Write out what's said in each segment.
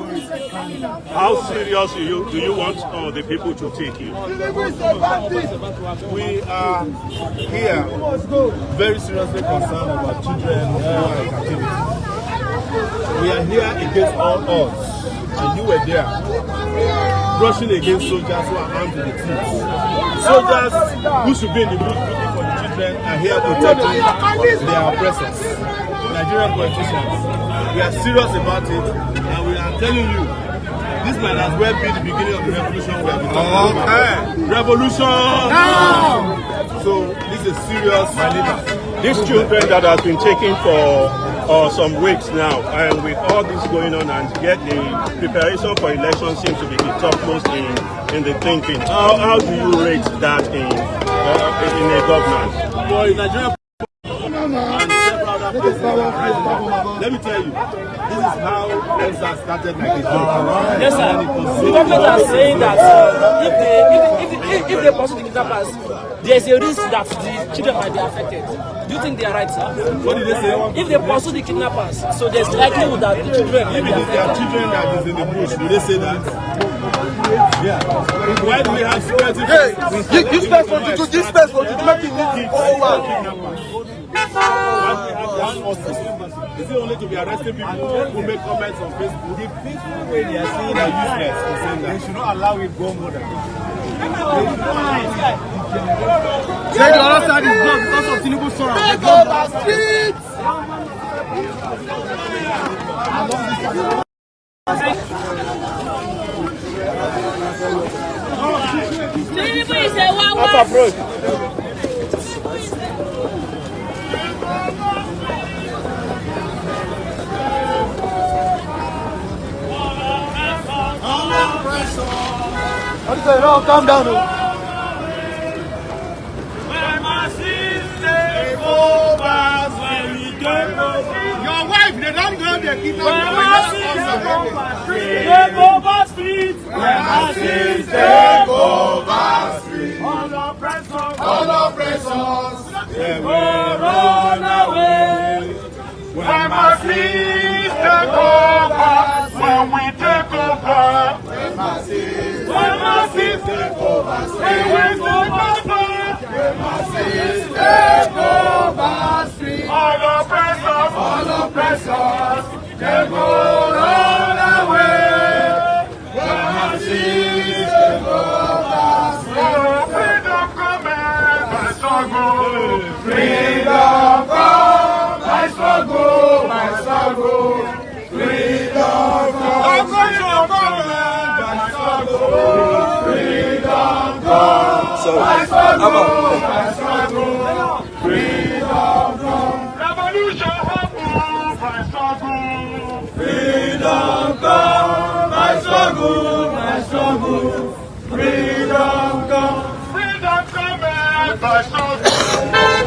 How serious do you want the people to take you? We are here very seriously concerned about children captivity. We are here against all odds, and you were there, rushing against soldiers who are armed to the teeth. Soldiers who should be in the bush looking for the children are here protecting their oppressors. Nigerian politicians, we are serious about it, and we are telling you, this might as well be the beginning of the revolution we have been talking about. Revolution! So this is serious. These children that have been taken for some weeks now, and with all this going on, and yet the preparation for election seems to be the topmost in the thinking. How do you rate that in a government? For Nigeria and several other places, let me tell you, this is how ENSA started like a joke. Yes, sir. The government are saying that if they pursue the kidnappers, there's a risk that the children might be affected. Do you think they are right, sir? What did they say? If they pursue the kidnappers, so there's likelihood that the children may be Maybe there are affected. children that is in the bush. Will they say that? Yeah. Why do we have security? This space for you to make it over. Is it only to be arresting people who make comments on Facebook? The peaceful way they are saying that useless in saying that. They should not allow it go more than that. Say the other side is blocked because of Tinubu sorrow. Take over streets! Tinubu is a one-one. Up approach. Calm down. Your wife, they don't go there. Keep on Take over street. take over street. All oppressors. All oppressors, they will Run away. when my feet take over. When we take over. When my feet take over. We will go back. When my feet take over. All oppressors. All oppressors, they go run away. When my feet take over. Freedom coming. My struggle. Freedom come, my struggle, my struggle. Freedom come, my struggle. Freedom come, my struggle, my struggle. Freedom come, Revolution happen. My struggle. freedom come, my struggle, my struggle. Freedom come, Freedom coming. My struggle.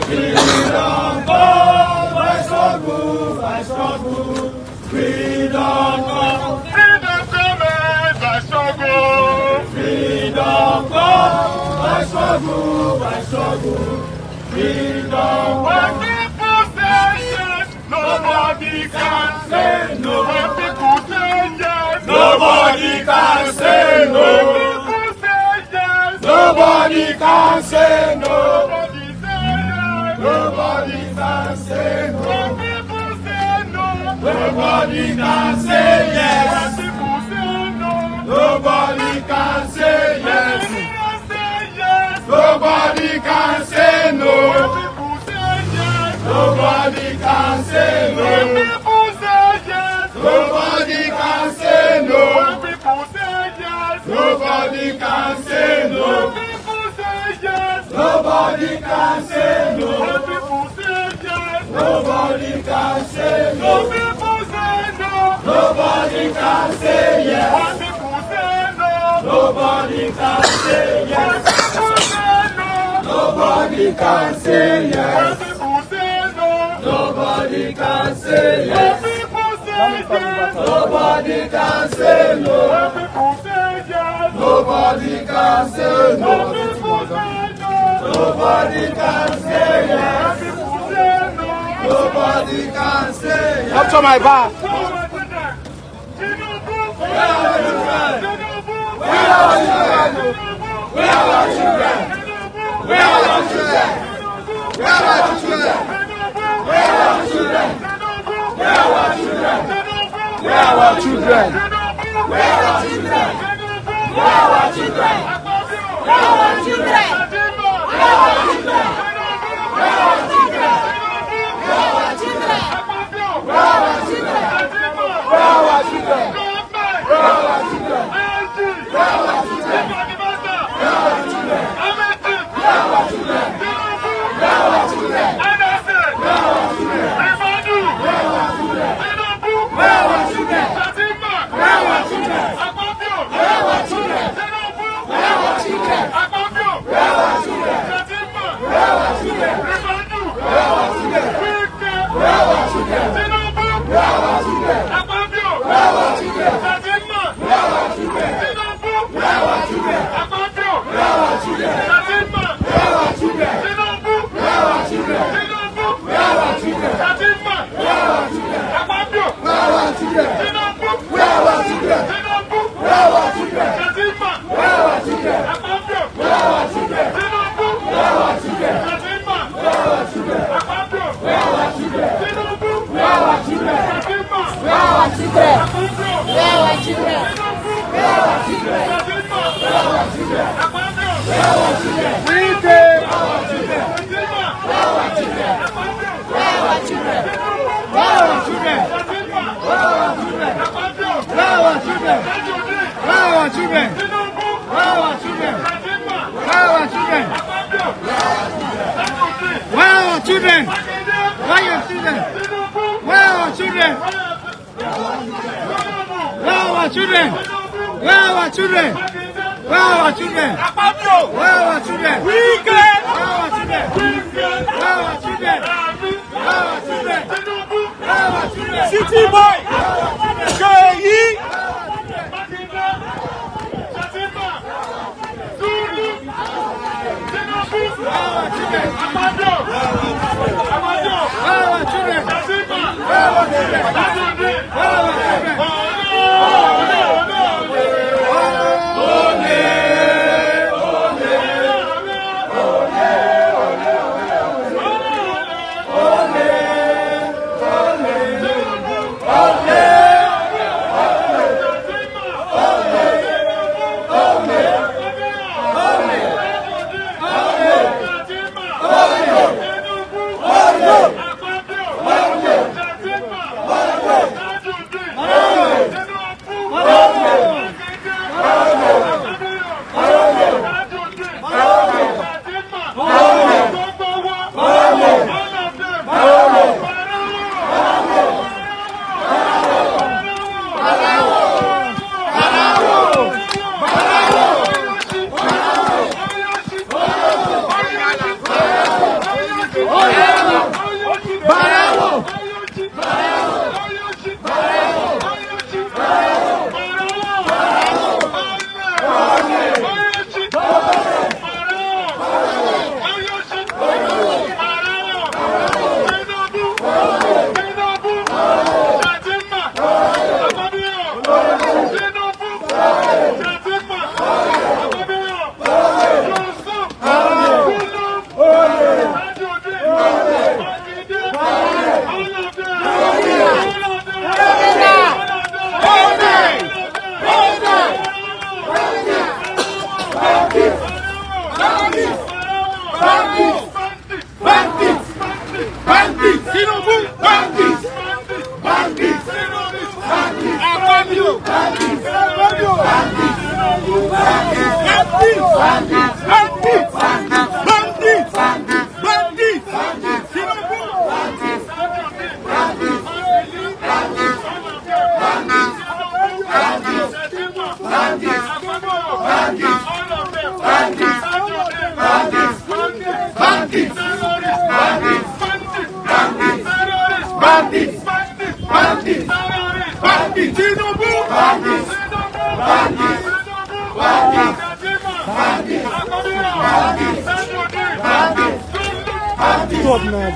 freedom come, my struggle, my struggle. Freedom come. Freedom coming. My struggle. Freedom come, my struggle, my struggle. Freedom When come. people say yes, nobody can say no. When people say yes, Nobody can say When no. people say yes, Nobody can say no. nobody say yes. Nobody can say no. When people say no, Nobody can say yes. when people say no, Nobody can say when yes. people say yes, Nobody can say no. when people say yes, Nobody can say when no. people say yes, Nobody can say no. when people say yes, Nobody can say no. when people say yes, Nobody can say no. when people say yes, Nobody can say no. when people say no, Nobody can say yes. when people say no, Nobody can say yes. when people say no, Nobody can say when yes. people say no, Nobody can say when yes. people Nobody can say no. Nobody can say no. Nobody can say yes. Nobody can say yes. Up to my back. City boy, Lẹyìn. up now.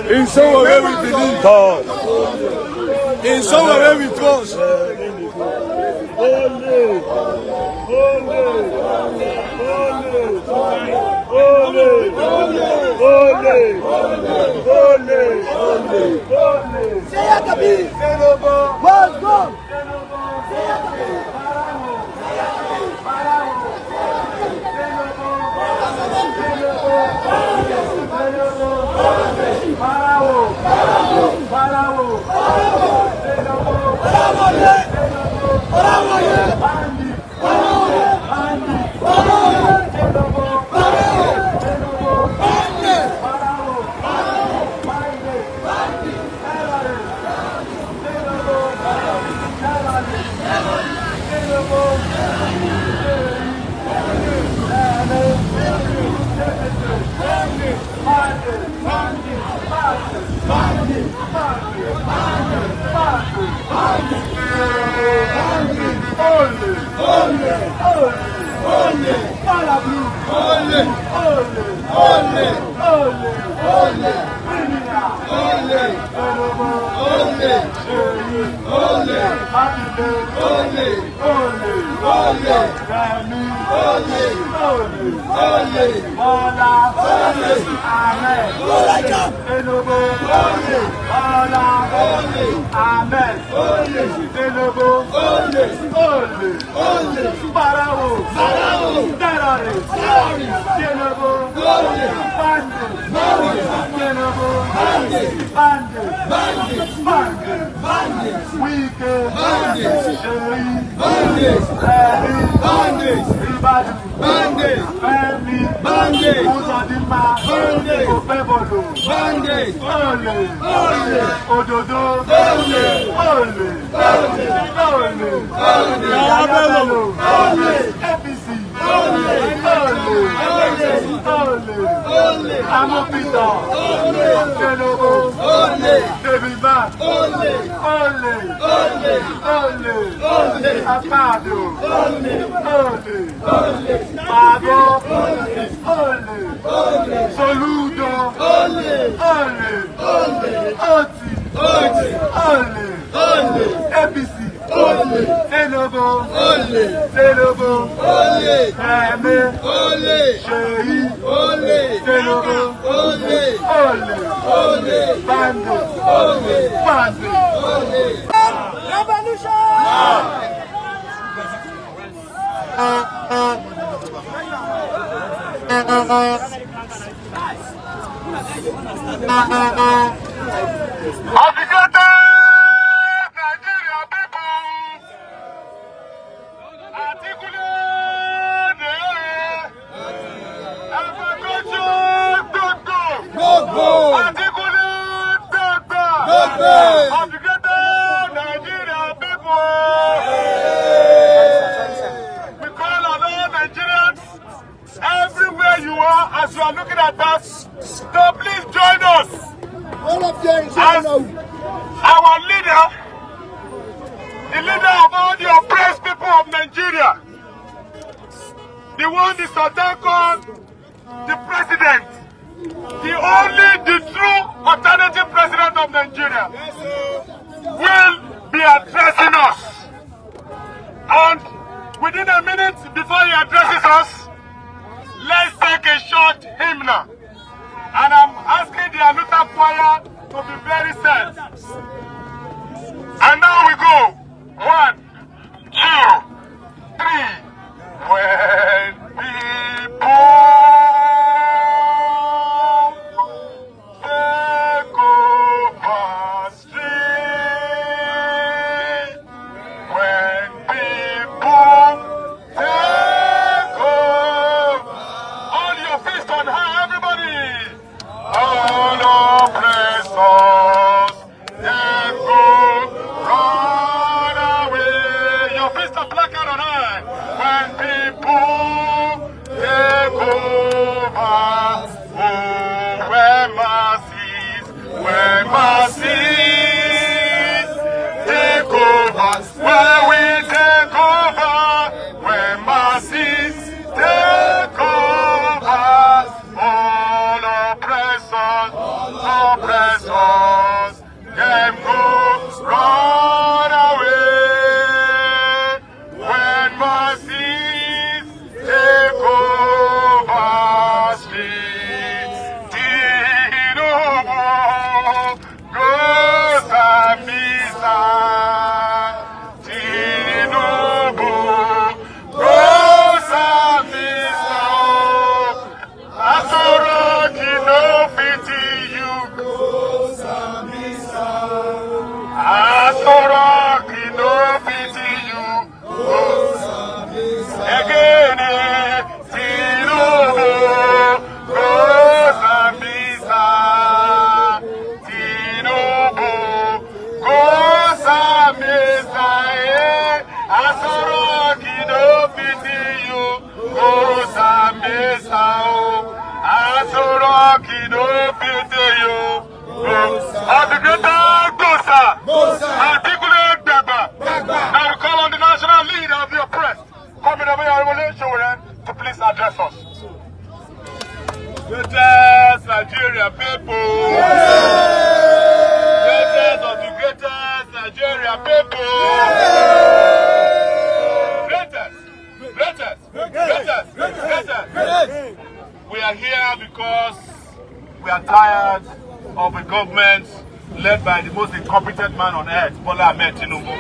In Sowore we believe God. In Sowore we trust. Tinubu, Tinubu, Emi, Seyi, Tinubu, Bando, Revolution! Everywhere you are, as you are looking at us, so please join us. As our leader, the leader of all the oppressed people of Nigeria, the one the Sultan called the president, the true alternative president of Nigeria, will be addressing us. And within a minute before he addresses us, let's take a short hymn. And I'm asking the Anuta choir to be very sad. And now we go. 1, 2, 3. When people take over street, when people take over, all your fists on high, everybody. All oppressors, then go run away. Your fists are placard on high. When people take over, oh, where mercies take over, where we take over, where mercies take over, all oppressors, them go run away, when mercies take over streets. Tinubu goes and Misa. Tinubu goes and Misa. Asoroki no pity you. Asoroki no pity you. Again, Tinubu goes and Misa. Tinubu goes and Misa. Asoroki no pity you. Goes and Misa. Asoroki no pity you. Articulate Dagba. Now we call on the national leader of the oppressed, coming over here, Sowore, to please address us. Greatest Nigeria people. Greatest of the greatest Nigeria people. Greatest. We are here because we are tired of a government led by the most incompetent man on earth, Bola Tinubu.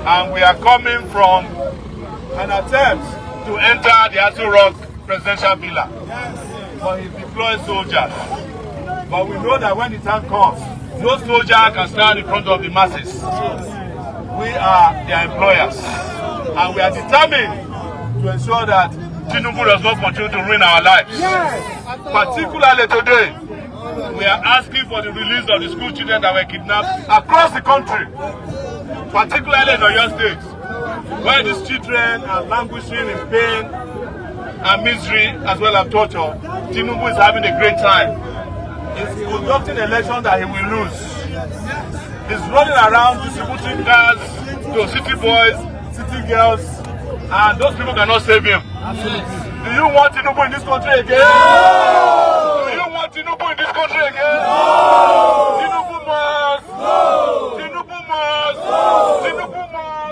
And we are coming from an attempt to enter the Aso Rock presidential villa. But he deploys soldiers. But we know that when the time comes, no soldier can stand in front of the masses. We are their employers. And we are determined to ensure that Tinubu does not continue to ruin our lives. Particularly today, we are asking for the release of the school children that were kidnapped across the country, particularly in Oyo State, where these children are languishing in pain and misery as well as torture. Tinubu is having a great time. He's conducting an election that he will lose. He's running around distributing cars to city boys, city girls, and those people cannot save him. Do you want Tinubu in this country again? No! Do you want Tinubu in this country again? No! Tinubu must! No! Tinubu must! No! Tinubu must!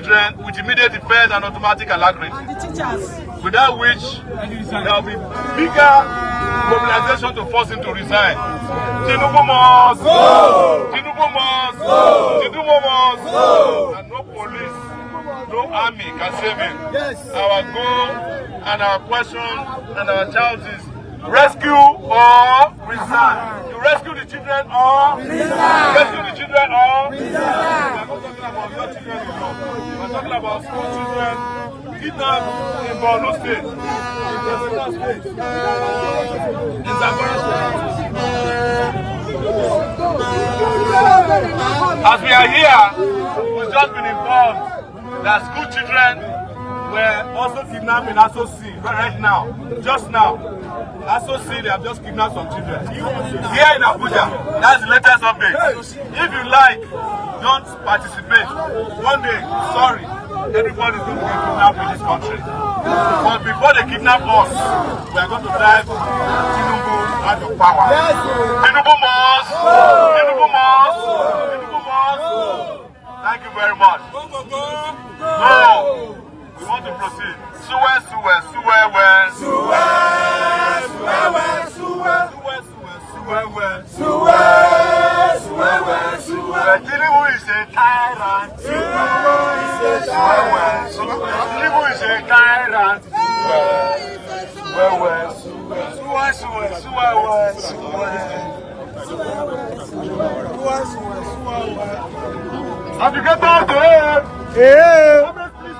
children with immediate effect and automatic alacrity. And the teachers. Without which there will be bigger mobilization to force him to resign. Tinubu must go! Tinubu must go! Tinubu must go! And no police, no army can save him. Yes. Our goal and our question and our challenge is rescue or resign. To rescue the children or resign. Rescue the children or resign. We are not talking about your children alone. We are talking about school children kidnapped in Bola State, in Zamfara State. As we are here, we've just been informed that school children were also kidnapped in Aso C right now, just now. Aso C, they have just kidnapped some children. Here in Abuja, that's the latest update. If you like, don't participate. One day, sorry, everybody is going to get kidnapped in this country. But before they kidnap us, we are going to drive Tinubu out of power. Tinubu must! Tinubu must! Tinubu must! Thank you very much. No! We want to proceed. Sowore, Sowore, Sowore, Sowore. Tinubu is a tyrant. Tinubu is a tyrant.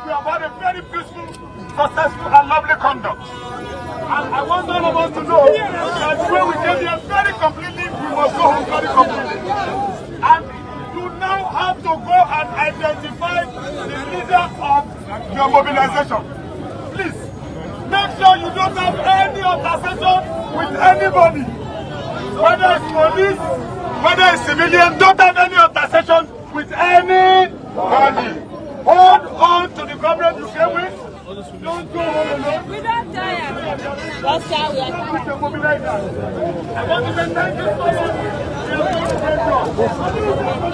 We have had a very peaceful, successful, and lovely conduct. And I want all of us to know that when we came here very completely, we must go home very completely. And you now have to go and identify the leader of your mobilization. Please, make sure you don't have any intersection with anybody. Whether it's police, whether it's civilian, don't have any intersection with anybody. Hold on to the government you came with. Don't go home alone. We don't tire. Oscar, we are I want to say thank you so much.